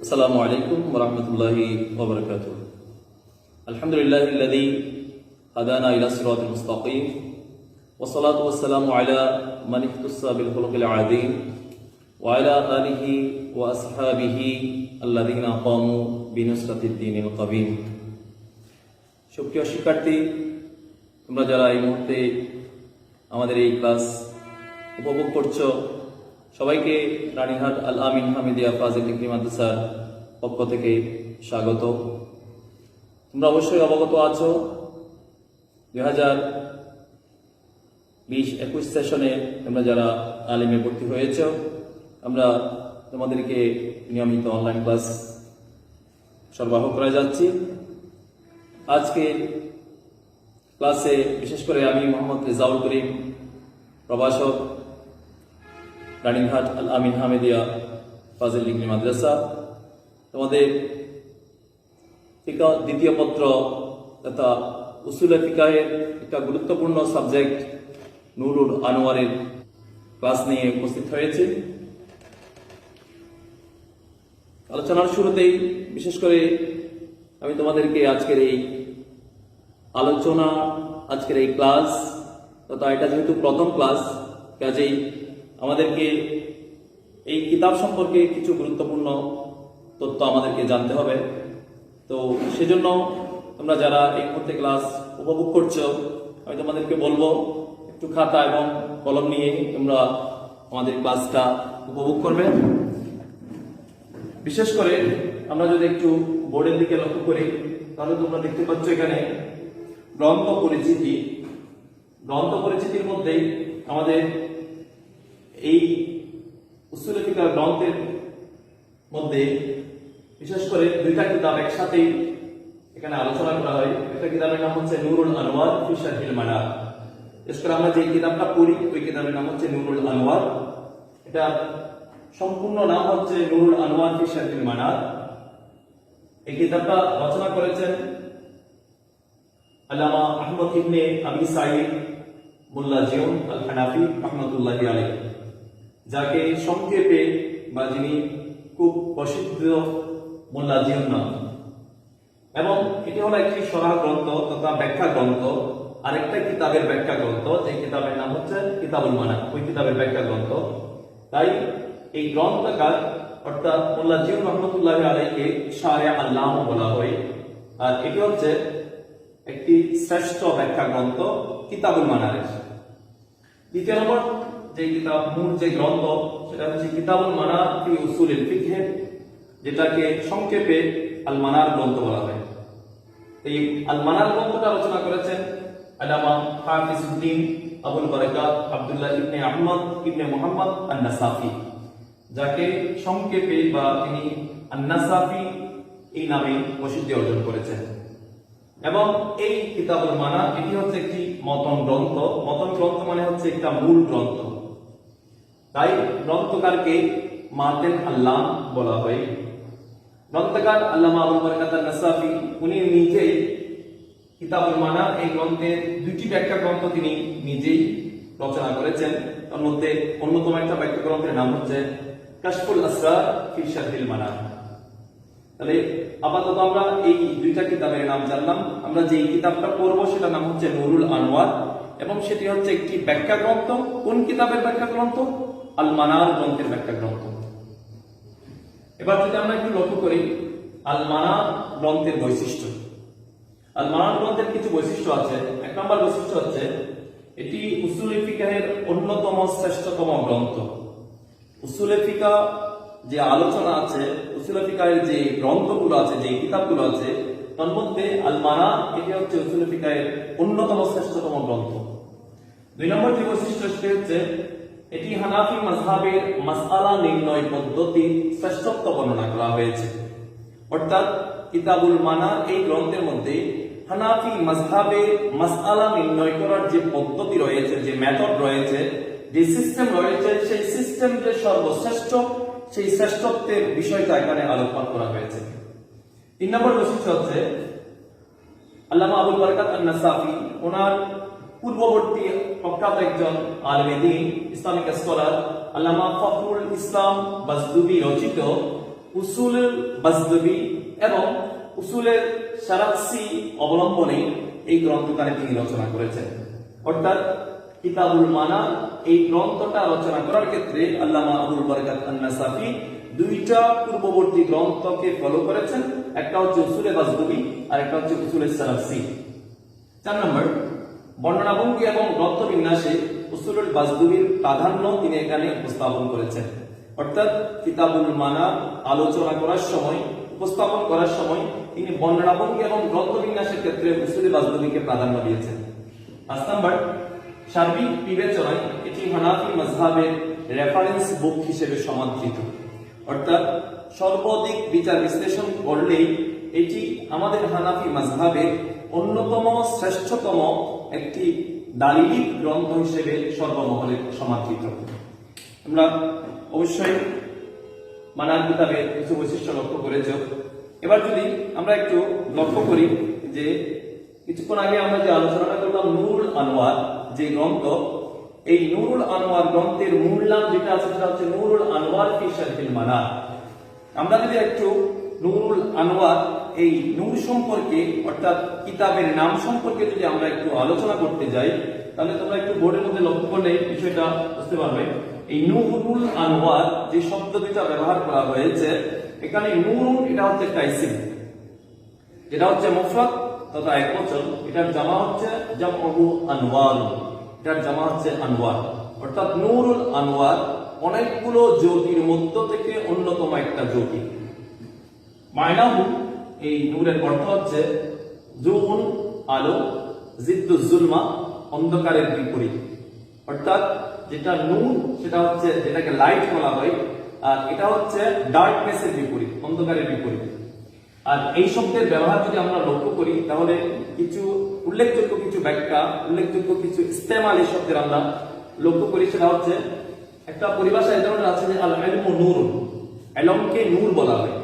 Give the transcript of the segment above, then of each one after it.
আসসালামু আলাইকুম ওয়া রাহমাতুল্লাহি ওয়া বারাকাতুহু। আলহামদুলিল্লাহিল্লাযী হাদানা ইলা সিরাতিল মুস্তাকিম ওয়া সলাতু ওয়াস সালামু আলা মান ইখতাসা বিল খুলুকিল আযীম ওয়া আলা আলিহি ওয়া আসহাবিহি আল্লাযীনা কামু বিনুসরাতিদ দীনিল কাবীম। সুপ্রিয় শিক্ষার্থী, তোমরা যারা এই মুহূর্তে আমাদের এই ক্লাস উপভোগ করছো, সবাইকে রানীহাট আল আমিন হামিদিয়া ফাজিল ডিগ্রি মাদ্রাসার পক্ষ থেকে স্বাগত। তোমরা অবশ্যই অবগত আছো 2020-21 সেশনে তোমরা যারা আলিমে ভর্তি হয়েছ, আমরা তোমাদেরকে নিয়মিত অনলাইন ক্লাস সরবরাহ করে যাচ্ছি। আজকে ক্লাসে বিশেষ করে আমি মোহাম্মদ রেজাউল করিম, প্রভাষক, রানীহাট আল আমিন হামিদিয়া ফাজিল ডিগ্রি মাদ্রাসা, তোমাদের ফিকাহ দ্বিতীয় পত্র তথা উসুলে ফিকাহের একটা গুরুত্বপূর্ণ সাবজেক্ট নুরুল আনোয়ারের ক্লাস নিয়ে উপস্থিত হয়েছে। আলোচনার শুরুতেই বিশেষ করে আমি তোমাদেরকে আজকের এই আলোচনা, আজকের এই ক্লাস তথা এটা যেহেতু প্রথম ক্লাস, কাজেই আমাদেরকে এই কিতাব সম্পর্কে কিছু গুরুত্বপূর্ণ তথ্য আমাদেরকে জানতে হবে। তো সেজন্য তোমরা যারা এই মুহূর্তে ক্লাস উপভোগ করছো, আমি তোমাদেরকে বলবো একটু খাতা এবং কলম নিয়ে তোমরা আমাদের ক্লাসটা উপভোগ করবে। বিশেষ করে আমরা যদি একটু বোর্ডের দিকে লক্ষ্য করি, তাহলে তোমরা দেখতে পাচ্ছ এখানে গ্রন্থ পরিচিতি। গ্রন্থ পরিচিতির মধ্যেই আমাদের এই উসুলে ফিকাহ গ্রন্থের মধ্যে বিশেষ করে দুইটা কিতাব একসাথেই এখানে আলোচনা করা হয়। একটা কিতাবের নাম হচ্ছে নুরুল আনোয়ার ফি শারহিল মানার। বিশেষ করে আমরা যে কিতাবটা পড়ি ওই কিতাবের নাম হচ্ছে নুরুল আনোয়ার। এটা সম্পূর্ণ নাম হচ্ছে নুরুল আনোয়ার ফি শারহিল মানার। এই কিতাবটা রচনা করেছেন আল্লামা আহমদ ইবনে আবি সাঈদ মোল্লা জিয়ন আল হানাফি রাহমাতুল্লাহি আলাইহি, যাকে সংক্ষেপে বা যিনি খুব প্রসিদ্ধ মোল্লা জিয়ন নাম। এবং এটি হলো একটি সরাহ গ্রন্থ তথা ব্যাখ্যা গ্রন্থ, আরেকটা কিতাবের ব্যাখ্যা গ্রন্থ, যে কিতাবের নাম হচ্ছে কিতাবুল মানার, ওই কিতাবের ব্যাখ্যা গ্রন্থ। তাই এই গ্রন্থকার অর্থাৎ মোল্লা জিয়ন রাহমাতুল্লাহি আলাইহিকে শারে আল্লাম বলা হয়। আর এটি হচ্ছে একটি শ্রেষ্ঠ ব্যাখ্যা গ্রন্থ কিতাবুল মানারের। দ্বিতীয় নম্বর যে কিতাব, মূল যে গ্রন্থ, সেটা হচ্ছে কিতাবুল মানার ফি উসুলিল ফিকহ, যেটাকে সংক্ষেপে আল মানার গ্রন্থ বলা হয়। এই আল মানার গ্রন্থটা রচনা করেছেন আল্লামা হাফিজউদ্দিন আবুল বারাকাত আব্দুল্লাহ ইবনে আহমদ ইবনে মুহাম্মদ আন-নাসাফি, যাকে সংক্ষেপে বা তিনি আন-নাসাফি এই নামে প্রসিদ্ধি অর্জন করেছেন। এবং এই কিতাবুল মানার এটি হচ্ছে একটি মতন গ্রন্থ। মতন গ্রন্থ মানে হচ্ছে একটা মূল গ্রন্থ, তাই গ্রন্থকারকে মাতেন আল্লাহ বলা হয়। গ্রন্থকার আল্লামা আবুল বারাকাত আন-নাসাফি উনি নিজেই কিতাবুল মানার এই গ্রন্থের দুটি ব্যাখ্যা গ্রন্থ তিনি নিজেই রচনা করেছেন। তার মধ্যে অন্যতম একটা ব্যাখ্যা গ্রন্থের নাম হচ্ছে কাশফুল আসরার ফি শারহিল মানার। তাহলে আপাতত আমরা এই দুইটা কিতাবের নাম জানলাম। আমরা যে কিতাবটা পড়বো সেটার নাম হচ্ছে নুরুল আনোয়ার, এবং সেটি হচ্ছে একটি ব্যাখ্যা গ্রন্থ। কোন কিতাবের ব্যাখ্যা গ্রন্থ? আল মানার গ্রন্থের ব্যাখ্যা গ্রন্থ। এবার যদি আমরা একটু লক্ষ্য করি আল মানার গ্রন্থের বৈশিষ্ট্য। আল মানার গ্রন্থের কিছু বৈশিষ্ট্য আছে। এক নম্বর বৈশিষ্ট্য হচ্ছে এটি উসুলে ফিকাহের অন্যতম শ্রেষ্ঠতম গ্রন্থ। উসুলে ফিকাহ যে আলোচনা আছে, উসুলে ফিকাহের যে গ্রন্থগুলো আছে, যে কিতাবগুলো আছে, তার মধ্যে আল মানার এটি হচ্ছে উসুলে ফিকাহের অন্যতম শ্রেষ্ঠতম গ্রন্থ। দুই নম্বর যে বৈশিষ্ট্য সেটি হচ্ছে এটি হানাফি মাযহাবের মাসআলা নির্ণয় পদ্ধতির শ্রেষ্ঠত্ব বর্ণনা করা হয়েছে। অর্থাৎ কিতাবুল মানার এই গ্রন্থের মধ্যে হানাফি মাযহাবের মাসআলা নির্ণয় করার যে পদ্ধতি রয়েছে, যে মেথড রয়েছে, যে সিস্টেম রয়েছে, সেই সিস্টেম যে সর্বশ্রেষ্ঠ, সেই শ্রেষ্ঠত্বের বিষয়টা এখানে আলোকপাত করা হয়েছে। তিন নম্বর বৈশিষ্ট্য হচ্ছে আল্লামা আবুল বারাকাত আন-নাসাফি ওনার পূর্ববর্তী প্রখ্যাত একজন আলেমে দ্বীন, ইসলামিক স্কলার আল্লামা ফখরুল ইসলাম বাজদুবি রচিত উসুলুল বাজদবি এবং উসুলের শারাসি অবলম্বনে এই গ্রন্থখানি তিনি রচনা করেছেন। অর্থাৎ কিতাবুল মানার এই গ্রন্থটা রচনা করার ক্ষেত্রে আল্লামা আবুল বারাকাত আন-নাসাফি দুইটা পূর্ববর্তী গ্রন্থকে ফলো করেছেন, একটা হচ্ছে উসুলে বাজদবি আর একটা হচ্ছে উসুলে শারাসি। 4 নম্বর, বর্ণনাভঙ্গি এবং গ্রন্থ বিন্যাসে উসুলুল বাজদবির প্রাধান্য তিনি এখানে উপস্থাপন করেছেন। অর্থাৎ কিতাবুল মানার আলোচনা করার সময়, উপস্থাপন করার সময় তিনি বর্ণনাভঙ্গি এবং গ্রন্থ বিন্যাসের ক্ষেত্রে উসুলে বাজদবিকে প্রাধান্য দিয়েছেন। 5 নম্বর, সার্বিক বিবেচনায় এটি হানাফি মাযহাবের রেফারেন্স বুক হিসেবে সমাদৃত। অর্থাৎ সর্বাধিক বিচার বিশ্লেষণ করলেই এটি আমাদের হানাফি মাযহাবের অন্যতম শ্রেষ্ঠতম একটি দালিলিক গ্রন্থ হিসেবে সর্বমহলে সমাদৃত। আমরা অবশ্যই মানার কিতাবের কিছু বৈশিষ্ট্য লক্ষ্য করেছ। এবার যদি আমরা একটু লক্ষ্য করি যে কিছুক্ষণ আগে আমরা যে আলোচনাটা করলাম নুরুল আনোয়ার যে গ্রন্থ, এই নুরুল আনোয়ার গ্রন্থের মূল নাম যেটা আছে সেটা হচ্ছে নুরুল আনোয়ার ফি শারহিল মানার। আমরা যদি একটু নুরুল আনোয়ার এই নূর সম্পর্কে অর্থাৎ কিতাবের নাম সম্পর্কে যদি আমরা একটু আলোচনা করতে যাই, তাহলে তোমরা একটু বোর্ডের মধ্যে লক্ষ্য করলে বিষয়টা বুঝতে পারবে। এই নুরুল আনোয়ার যে শব্দ দুটা ব্যবহার করা হয়েছে, এখানে নুরুন এটা হচ্ছে একটা ইসম, যেটা হচ্ছে মুফরাদ তথা একবচন, এটার জামা হচ্ছে জামউ আনওয়ার, এটার জামা হচ্ছে আনওয়ার। অর্থাৎ নুরুল আনওয়ার অনেকগুলো জ্যোতির মধ্য থেকে অন্যতম একটা জ্যোতি। মায়নাহু এই নূরের অর্থ হচ্ছে জুন আলো, জিদ্দুজ জুলমা অন্ধকারের বিপরীত। অর্থাৎ যেটা নূর সেটা হচ্ছে যেটাকে লাইট বলা হয়, আর এটা হচ্ছে ডার্কনেসের বিপরীত, অন্ধকারের বিপরীত। আর এই শব্দের ব্যবহার যদি আমরা লক্ষ্য করি তাহলে কিছু উল্লেখযোগ্য কিছু ব্যাখ্যা, উল্লেখযোগ্য কিছু ইস্তেমাল এই শব্দের আমরা লক্ষ্য করি। সেটা হচ্ছে একটা পরিভাষা এই ধরনের আছে যে আল ইলমু নূরুন, ইলমকে নূর বলা হয়।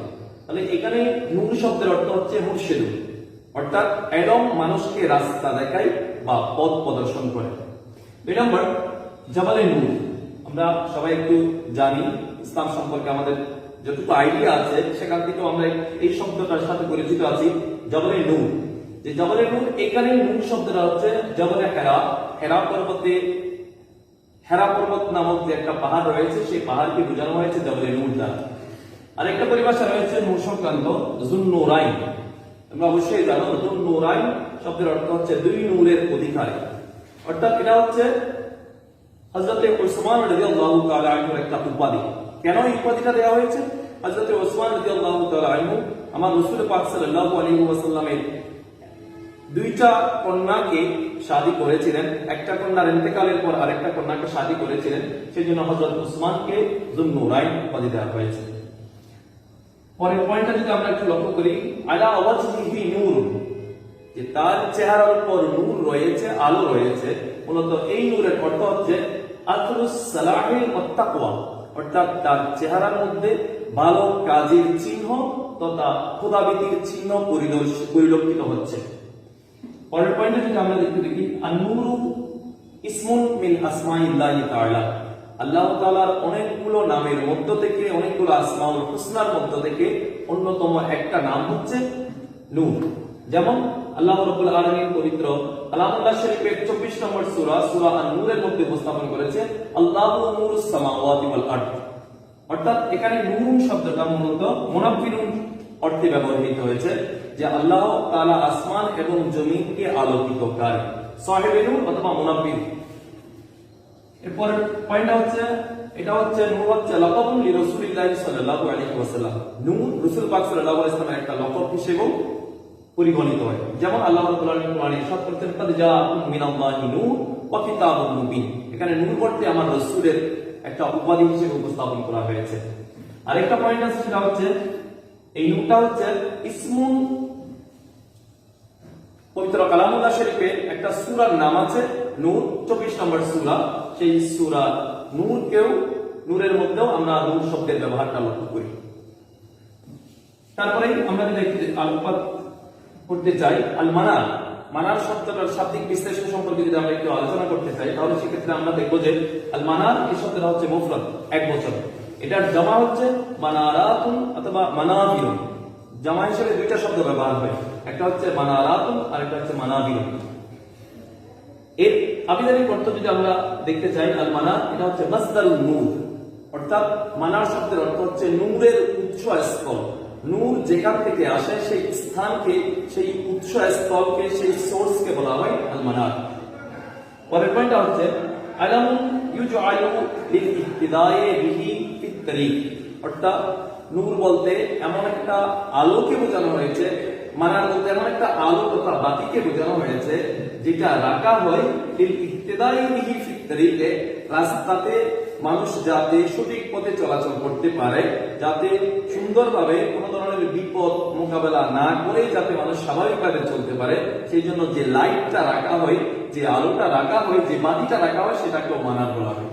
তাহলে এখানে নূর শব্দের অর্থ হচ্ছে মুরশিদ, অর্থাৎ ইলম মানুষকে রাস্তা দেখায় বা পথ প্রদর্শন করে। 2 নম্বর, জাবালে নূর। আমরা সবাই একটু জানি ইসলাম সম্পর্কে আমাদের যতটুকু আইডিয়া আছে সেখান থেকে আমরা এই শব্দটার সাথে পরিচিত আছি। জাবালে নূর, যে জাবালে নূর, এখানে নূর শব্দটা হচ্ছে জাবালে হেরা। হেরা পর্বতে, হেরা পর্বত নামক যে একটা পাহাড় রয়েছে সেই পাহাড়কে বোঝানো হয়েছে জাবালে নূর দ্বারা। আর একটা পরিভাষা রয়েছে নূর সংক্রান্ত, যুন-নূরাইন। তোমরা অবশ্যই জানো যুন-নূরাইন শব্দের অর্থ হচ্ছে 2 নূরের অধিকারী। অর্থাৎ এটা হচ্ছে হযরতে উসমান রাদিয়াল্লাহু তাআলা আনহুর একটা উপাধি। কেন এই উপাধিটা দেওয়া হয়েছে? হযরতে উসমান রাদিয়াল্লাহু তাআলা আনহু আমার রাসূল পাক সাল্লাল্লাহু আলাইহি ওয়াসাল্লামের 2টা কন্যাকে শাদী করেছিলেন। একটা কন্যার ইন্তেকালের পর আরেকটা কন্যাকে শাদী করেছিলেন, সেজন্য হযরত উসমানকে যুন-নূরাইন উপাধি দেওয়া হয়েছে। পরের পয়েন্টটা যদি আমরা একটু লক্ষ্য করি, আলা ওয়াজহিহি নূর, যে তার চেহারার উপর নূর রয়েছে, আলো রয়েছে। মূলত এই নূরের অর্থ হচ্ছে আতরুস সালাহি ওয়াত তাকওয়া, অর্থাৎ তার চেহারার মধ্যে ভালো কাজের চিহ্ন তথা খোদাভীতির চিহ্ন পরিলক্ষিত হচ্ছে। পরের পয়েন্টে যদি আমরা দেখি আন-নূরু ইসমুন মিন আসমাইল্লাহি তাআলা, আল্লাহ তাআলার অনেকগুলো নামের মধ্য থেকে, অনেকগুলো আসমাউল হুসনার মধ্য থেকে অন্যতম একটা নাম হচ্ছে নূর। যেমন আল্লাহ রাব্বুল আলামিন পবিত্র কালামুল্লাহ শরীফের 24 নম্বর সূরা সূরা আন-নূরের মধ্যে উপস্থাপন করেছে আল্লাহু নূরুস সামাওয়াতি ওয়াল আরদ। অর্থাৎ এখানে নূর শব্দটা মূলত মুনাফফিরুন অর্থে ব্যবহৃত হয়েছে, যে আল্লাহ তাআলা আসমান এবং জমিনকে আলোকিতকারী, সাহিবে নূর অথবা মুনাফফির। এরপর পয়েন্টটা হচ্ছে, এটা হচ্ছে নূর হচ্ছে লাকাবুন লিরাসূলিল্লাহ সাল্লাল্লাহু আলাইহি ওয়াসাল্লাম। নূর রাসূল পাক সাল্লাল্লাহু আলাইহি ওয়াসাল্লামের একটা লকব হিসেবেও পরিগণিত হয়। যেমন আল্লাহ রাব্বুল আলামিন কোরআনে ইরশাদ করেছেন কাদ জাআকুম মিনাল্লাহি নূর ওয়া কিতাবুম মুবিন। এখানে নূর বলতে আমার রাসূলের একটা উপাধি হিসেবে উপস্থাপন করা হয়েছে। আরেকটা পয়েন্ট আছে, সেটা হচ্ছে এই নূরটা হচ্ছে ইসমুন, পবিত্র কালামুল্লাহ শরীফে একটা সূরার নাম আছে নূর, 24 নম্বর সূরা। সেই সূরা নূরকেও, নূরের মধ্যেও আমরা নূর শব্দের ব্যবহারটা লক্ষ্য করি। তারপরে আমরা যদি আলোকপাত করতে চাই আল মানার, মানার শব্দটার শাব্দিক বিশ্লেষণ সম্পর্কে যদি আমরা একটু আলোচনা করতে চাই, তাহলে সেক্ষেত্রে আমরা দেখবো যে আল মানার এই শব্দটা হচ্ছে মুফরাদ, এক বচন। এটার জমা হচ্ছে মানারাতুন অথবা মানাবিরুন। জমা হিসেবে দুইটা শব্দ ব্যবহার হয়, একটা হচ্ছে মানারাতুন আর একটা হচ্ছে মানাবিরুন। এর আবিধানিক অর্থ যদি আমরা দেখতে চাই, আল মানার এটা হচ্ছে মাসদারুন নূর, অর্থাৎ মানার শব্দের অর্থ হচ্ছে নূরের উৎসস্থল। নূর যেখান থেকে আসে সেই স্থানকে, সেই উৎসস্থলকে, সেই সোর্সকে বলা হয় আল মানার। পরের পয়েন্টটা হচ্ছে আলামুন ইউজআলু লিল ইহতিদাই বিহি ফিত তারিক, অর্থাৎ নূর বলতে এমন একটা আলোকে বোঝানো হয়েছে, মানার বলতে এমন একটা আলো তথা বাতিকে বোঝানো হয়েছে যেটা রাখা হয় লিল ইহতিদাই বিহি ফিত তারিকে, রাস্তাতে মানুষ যাতে সঠিক পথে চলাচল করতে পারে, যাতে সুন্দরভাবে কোনো ধরনের বিপদ মোকাবেলা না করে যাতে মানুষ স্বাভাবিকভাবে চলতে পারে, সেই জন্য যে লাইটটা রাখা হয়, যে আলোটা রাখা হয়, যে বাতিটা রাখা হয়, সেটাকেও মানার বলা হয়।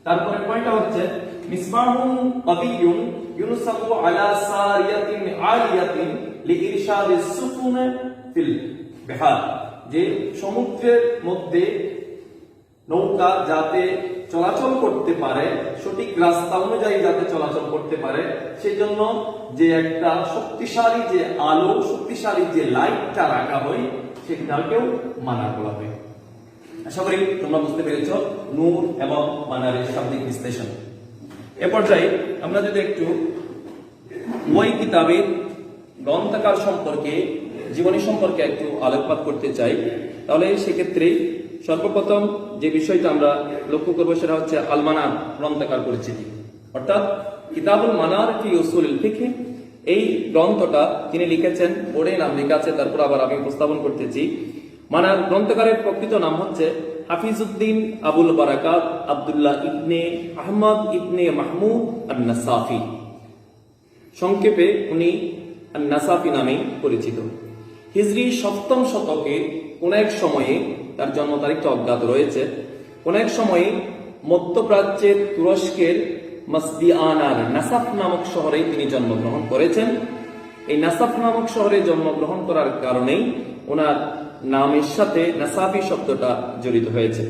তারপরে পয়েন্টটা হচ্ছে মিসবাহুন কবিয়ুন ইউনসাবু আলা সারিয়াতিন আলিয়াতিন লিইরশাদিস সুফুন ফিল বিহার, যে সমুদ্রের মধ্যে নৌকা যাতে চলাচল করতে পারে, সঠিক রাস্তা অনুযায়ী যাতে চলাচল করতে পারে, সেই জন্য যে একটা শক্তিশালী যে আলো, শক্তিশালী যে লাইটটা রাখা হয়, সেটাকেও মানার বলা হয়। আশা করি তোমরা বুঝতে পেরেছ নূর এবং মানারের শাব্দিক বিশ্লেষণ। এ পর্যায়ে আমরা যদি একটু ওই কিতাবের গ্রন্থকার সম্পর্কে, জীবনী সম্পর্কে একটু আলোকপাত করতে চাই, তাহলে সেক্ষেত্রে সর্বপ্রথম যে বিষয়টা আমরা লক্ষ্য করবো সেটা হচ্ছে আল মানার গ্রন্থকার পরিচিতি, অর্থাৎ কিতাবুল মানার ফি উসুলিল ফিকহ। এই গ্রন্থটা তিনি লিখেছেন, বোর্ডে নাম লেখা আছে, তারপর আবার আমি উপস্থাপন করতেছি। মানার গ্রন্থকারের প্রকৃত নাম হচ্ছে হাফিজউদ্দিন আবুল বারাকাত আব্দুল্লাহ ইবনে আহমদ ইবনে মাহমুদ আন-নাসাফি, সংক্ষেপে উনি আন-নাসাফি নামে পরিচিত। হিজরি 7ম শতকে কোন এক সময়ে, তার জন্ম তারিখটা অজ্ঞাত রয়েছে, কোন এক সময়ে মধ্যপ্রাচ্যের তুরস্কের মাসদিয়ানার নাসাফ নামক শহরে তিনি জন্মগ্রহণ করেছেন। এই নাসাফ নামক শহরে জন্মগ্রহণ করার কারণেই ওনার নামের সাথে নাসাফি শব্দটা জড়িত হয়েছে।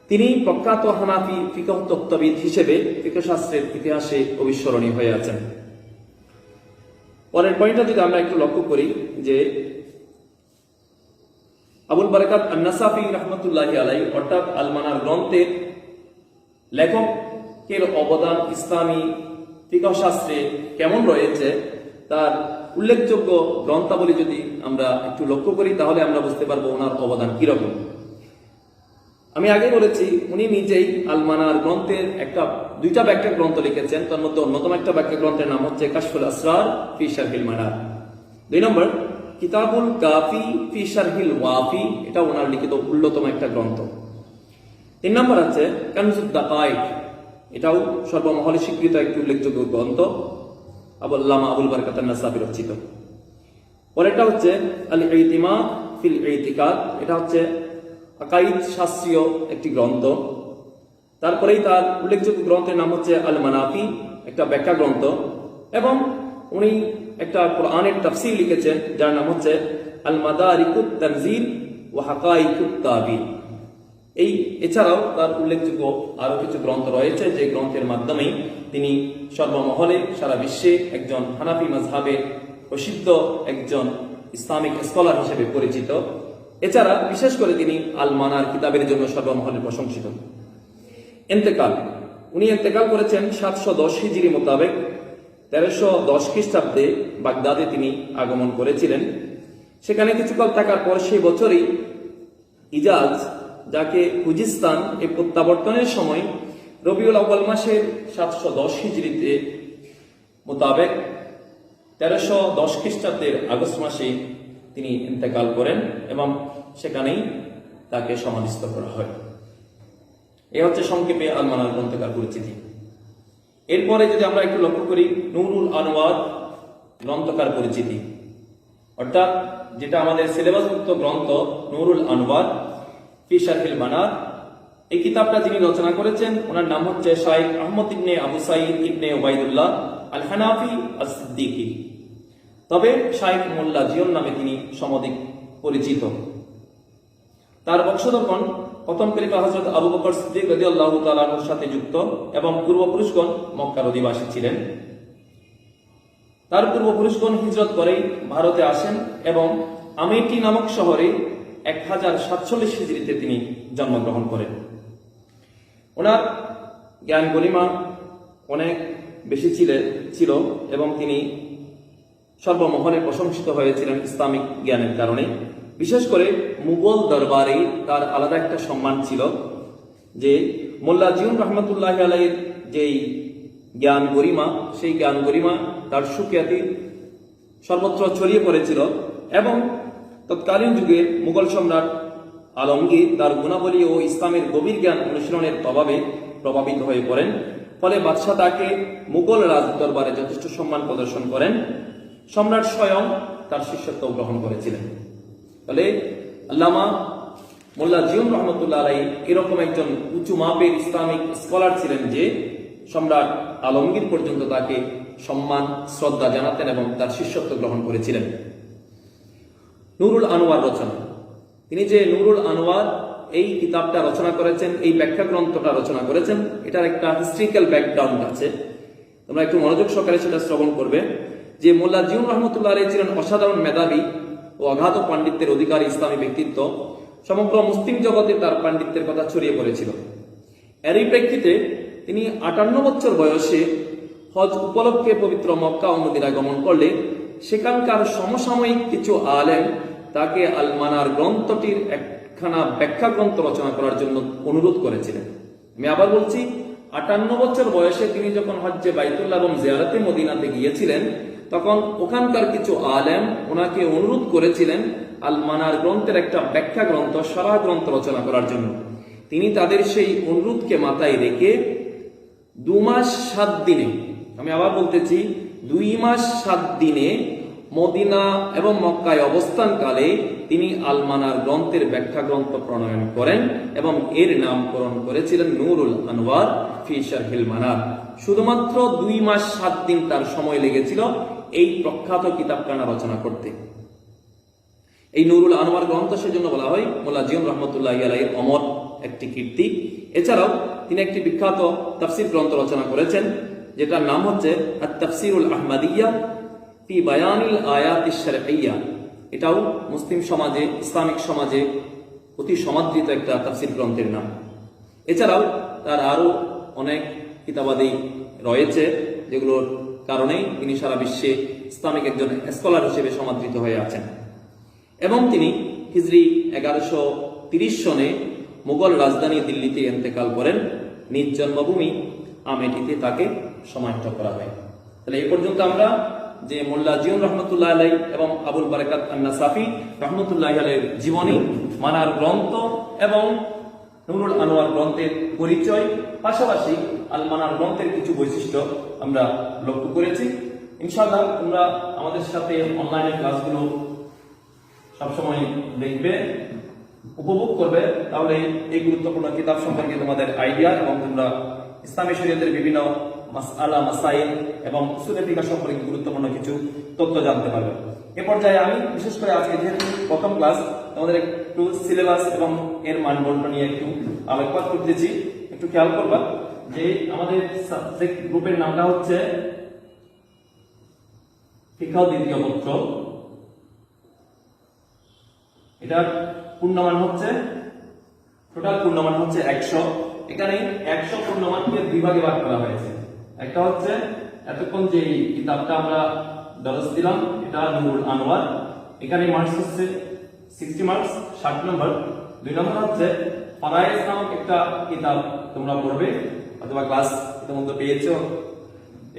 তিনি প্রখ্যাত হানাফি ফিকহ তত্ত্ববিদ হিসেবে ফিকহ শাস্ত্রের ইতিহাসে অবিস্মরণীয় হয়ে আছেন। পরের পয়েন্টটা যদি আমরা একটু লক্ষ্য করি, যে আবুল বারাকাত আন-নাসাফি রাহমাতুল্লাহি আলাইহি, অর্থাৎ আল মানার গ্রন্থের লেখকের অবদান ইসলামী ফিকহ শাস্ত্রে কেমন রয়েছে, তার উল্লেখযোগ্য গ্রন্থাবলী যদি আমরা একটু লক্ষ্য করি, তাহলে আমরা বুঝতে পারবো ওনার অবদান কিরকম। আমি আগে বলেছি উনি নিজেই আল মানার গ্রন্থের দুইটা ব্যাখ্যা গ্রন্থ লিখেছেন, তার মধ্যে অন্যতম একটা ব্যাখ্যা গ্রন্থের নাম হচ্ছে কাশফুল আসরার ফি শারহিল মানার। 2 নম্বর কিতাবুল কাফি ফি শারহিল ওয়াফি, এটা ওনার লিখিত অন্যতম একটা গ্রন্থ। 3 নম্বর আছে কানজুদ দাকাইক, এটাও সর্বমহলে স্বীকৃত একটি উল্লেখযোগ্য গ্রন্থ, আল্লামা আবুল বারাকাত আন-নাসাফি রচিত। পরেরটা হচ্ছে আল ইতিমাদ ফিল ইতিকাদ, এটা হচ্ছে আকাইদ শাস্ত্রীয় একটি গ্রন্থ। তারপরেই তার উল্লেখযোগ্য গ্রন্থের নাম হচ্ছে আল মানাফি, একটা ব্যাখ্যা গ্রন্থ, এবং উনি একটা কোরআনের তাফসীর লিখেছেন যার নাম হচ্ছে আল মাদারিকুত তানজিল ওয়া হাকাইকুত তাবিল। এছাড়াও তার উল্লেখযোগ্য আরো কিছু গ্রন্থ রয়েছে, যে গ্রন্থের মাধ্যমেই তিনি সর্বমহলে সারা বিশ্বে একজন হানাফি মাযহাবের প্রসিদ্ধ একজন ইসলামিক স্কলার হিসেবে পরিচিত। এছাড়া বিশেষ করে তিনি আল মানার কিতাবের জন্য সর্বমহলে প্রশংসিত। উনি ইন্তেকাল করেছেন 710 হিজরি মোতাবেক। 1310 খ্রিস্টাব্দে বাগদাদে তিনি আগমন করেছিলেন। সেখানে কিছুকাল থাকার পর সেই বছরই ইজাজ, যাকে খুজিস্তান, এই প্রত্যাবর্তনের সময় রবিউল আউয়াল মাসের 710 হিজরিতে মোতাবেক 1310 খ্রিস্টাব্দের আগস্ট মাসে তিনি ইন্তেকাল করেন এবং সেখানেই তাকে সমাধিস্থ করা হয়। এই হচ্ছে সংক্ষেপে আল মানার গ্রন্থকার পরিচিতি। এরপরে যদি আমরা একটু লক্ষ্য করি নুরুল আনওয়ার গ্রন্থকার পরিচিতি, অর্থাৎ যেটা আমাদের সিলেবাসভুক্ত গ্রন্থ নুরুল আনওয়ার ফি শারহিল মানার। এই কিতাবটা যিনি রচনা করেছেন ওনার নাম হচ্ছে শাইখ আহমদ ইবনে আবু সাঈদ ইবনে উবাইদুল্লাহ আল হানাফি আস-সিদ্দিকী, তবে শাইখ মোল্লা জিয়ন নামে তিনি সমধিক পরিচিত। তার বংশধরগণ প্রথম খলিফা হযরত আবু বকর সিদ্দিক রাদিয়াল্লাহু তাআলা আনহুর সাথে যুক্ত এবং পূর্বপুরুষগণ মক্কার অধিবাসী ছিলেন। তার পূর্বপুরুষগণ হিজরত করেই ভারতে আসেন এবং আমেঠি নামক শহরে 1047 হিজরিতে তিনি জন্মগ্রহণ করেন। ওনার জ্ঞান গরিমা অনেক বেশি ছিল এবং তিনি সর্বমহলে প্রশংসিত হয়েছিলেন ইসলামিক জ্ঞানের কারণে। বিশেষ করে মুঘল দরবারে তার আলাদা একটা সম্মান ছিল যে মোল্লা জিউন রহমতুল্লাহি আলাইহির যেই জ্ঞান গরিমা, সেই জ্ঞান গরিমা তার সুখ্যাতি সর্বত্র ছড়িয়ে পড়েছিল এবং তৎকালীন যুগে মুঘল সম্রাট আলমগীর তার গুণাবলী ও ইসলামের গভীর জ্ঞান অনুশীলনের প্রভাবে প্রভাবিত হয়ে পড়েন। ফলে বাদশাহ তাকে মুঘল রাজ দরবারে যথেষ্ট সম্মান প্রদর্শন করেন। সম্রাট স্বয়ং তার শিষ্যত্ব গ্রহণ করেছিলেন। ফলে আল্লামা মোল্লা জিউন রহমতুল্লাহ আলাইহি এরকম একজন উঁচু মাপের ইসলামিক স্কলার ছিলেন যে সম্রাট আলমগীর পর্যন্ত তাকে সম্মান শ্রদ্ধা জানাতেন এবং তার শিষ্যত্ব গ্রহণ করেছিলেন। নুরুল আনোয়ার রচনা, তিনি যে নুরুল আনোয়ার এই কিতাবটা রচনা করেছেন, এই ব্যাখ্যা গ্রন্থটা রচনা করেছেন, এটার একটা হিস্ট্রিক্যাল ব্যাকগ্রাউন্ড আছে, তোমরা একটু মনোযোগ সহকারে সেটা শ্রবণ করবে। যে মোল্লা জিউন রহমতুল্লাহ আলাইহি ছিলেন অসাধারণ মেধাবী ও অগাধ পাণ্ডিত্যের অধিকারী ইসলামী ব্যক্তিত্ব। সমগ্র মুসলিম জগতে তার পাণ্ডিত্যের কথা ছড়িয়ে পড়েছিল। এরই প্রেক্ষিতে তিনি 58 বছর বয়সে হজ উপলক্ষে পবিত্র মক্কা ও মদিনায় গমন করলে সেখানকার সমসাময়িক কিছু আলেম তাকে আল মানার গ্রন্থটির একখানা ব্যাখ্যা গ্রন্থ রচনা করার জন্য অনুরোধ করেছিলেন। আমি আবার বলছি, 58 বছর বয়সে তিনি যখন হজ্জে বাইতুল্লাহ এবং জিয়ারতে মদিনাতে গিয়েছিলেন, তখন ওখানকার কিছু আলেম ওনাকে অনুরোধ করেছিলেন আল মানার গ্রন্থের একটা ব্যাখ্যা গ্রন্থ, সারা গ্রন্থ রচনা করার জন্য। তিনি তাদের সেই অনুরোধকে মাথায় রেখে 2 মাস 7 দিনে, আমি আবার বলতেছি 2 মাস 7 দিনে মদিনা এবং মক্কায় অবস্থানকালে তিনি আল মানার গ্রন্থের ব্যাখ্যা গ্রন্থ প্রণয়ন করেন এবং এর নামকরণ করেছিলেন নুরুল আনোয়ার ফি শারহিল মানার। শুধুমাত্র 2 মাস 7 দিন তার সময় লেগেছিল এই প্রখ্যাত কিতাবখানা রচনা করতে। এই নুরুল আনোয়ার গ্রন্থ সেজন্য বলা হয় মোল্লা জিউন রহমতুল্লাহি আলাইহির অমর একটি কীর্তি। এছাড়াও তিনি একটি বিখ্যাত তাফসীর গ্রন্থ রচনা করেছেন, যেটার নাম হচ্ছে আত-তাফসীরুল আহমাদিয়্যা ফি বায়ানিল আয়াতিশ শারঈয়্যা। এটাও মুসলিম সমাজে, ইসলামিক সমাজে অতি সমাদৃত একটা তাফসীর গ্রন্থের নাম। এছাড়াও তার আরো অনেক কিতাবাদি রয়েছে, যেগুলোর কারণেই তিনি সারা বিশ্বে ইসলামিক একজন স্কলার হিসেবে সমাদৃত হয়ে আছেন। এবং তিনি হিজরি 1130 সনে মুঘল রাজধানী দিল্লিতে ইন্তেকাল করেন। নিজ জন্মভূমি আমেঠিতে তাকে সমাহিত করা হয়। তাহলে এই পর্যন্ত আমরা যে মোল্লা জিউন রহমতুল্লাহ আলাইহি এবং আবুল বারাকাত আন-নাসাফি রহমতুল্লাহ আলাইহির জীবনী, মানার গ্রন্থ এবং নুরুল আনোয়ার গ্রন্থের পরিচয়, পাশাপাশি আল মানার গ্রন্থের কিছু বৈশিষ্ট্য আমরা লক্ষ্য করেছি। ইনশাআল্লাহ তোমরা আমাদের সাথে অনলাইনে ক্লাসগুলো সবসময় দেখবে, উপভোগ করবে, তাহলে এই গুরুত্বপূর্ণ কিতাব সম্পর্কে তোমাদের আইডিয়া এবং তোমরা ইসলামী শরীয়তের বিভিন্ন মাসআলা, মাসাইল এবং উসুলে ফিকহ সম্পর্কে গুরুত্বপূর্ণ কিছু তথ্য জানতে পারবে। এ পর্যায়ে আমি বিশেষ করে আজকে যেহেতু প্রথম ক্লাস, তোমাদের একটু সিলেবাস এবং এর মানদণ্ড নিয়ে একটু আলোকপাত করতেছি। একটু খেয়াল করবা যে আমাদের সাবজেক্ট গ্রুপের নামটা হচ্ছে ফিকহ দ্বিতীয় পত্র। এটার পূর্ণমান হচ্ছে, টোটাল পূর্ণমান হচ্ছে 100। এখানে 100 পূর্ণমানকে 2 ভাগে ভাগ করা হয়েছে। একটা হচ্ছে এতক্ষণ যে কিতাবটা আমরা দরস দিলাম, এটা নুরুল আনোয়ার, এখানে মার্কস হচ্ছে 60 মার্কস, 60 নম্বর। 2 নম্বর হচ্ছে ফারায়েজ নামক একটা কিতাব তোমরা পড়বে অথবা ক্লাস ইতিমধ্যে পেয়েছো।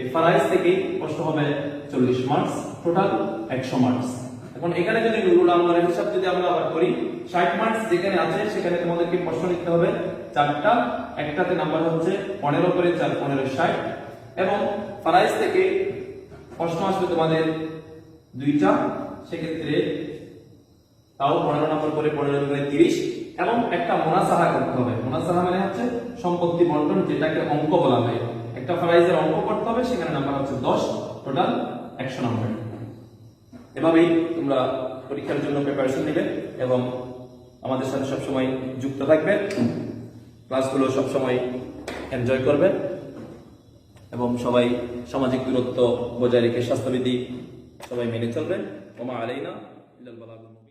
এই ফারায়েজ থেকে প্রশ্ন হবে 40 মার্কস, টোটাল 100 মার্কস। এখন এখানে যদি নুরুল আনোয়ারের হিসাব যদি আমরা আবার করি, 60 মার্কস যেখানে আছে সেখানে তোমাদেরকে প্রশ্ন লিখতে হবে 4টা। একটাতে নাম্বার হচ্ছে 15 করে 4 15 60, এবং ফারায়েজ থেকে প্রশ্ন আসবে তোমাদের 2টা, সেক্ষেত্রে তাও 15 নম্বর করে 15 করে 30, এবং একটা মুনাসাহা করতে হবে। মুনাসাহা মানে হচ্ছে সম্পত্তি বন্টন, যেটাকে অঙ্ক বলা হয়। একটা ফারায়েজের অঙ্ক করতে হবে, সেখানে নাম্বার হচ্ছে 10, টোটাল 100 নম্বর। এভাবেই তোমরা পরীক্ষার জন্য প্রিপারেশন নেবে এবং আমাদের সাথে সবসময় যুক্ত থাকবেন, ক্লাসগুলো সবসময় এনজয় করবেন এবং সবাই সামাজিক দূরত্ব বজায় রেখে স্বাস্থ্যবিধি সবাই মেনে চলবেন। ওমা আলাইনা ইল্লাল বালাগুল মুবিন।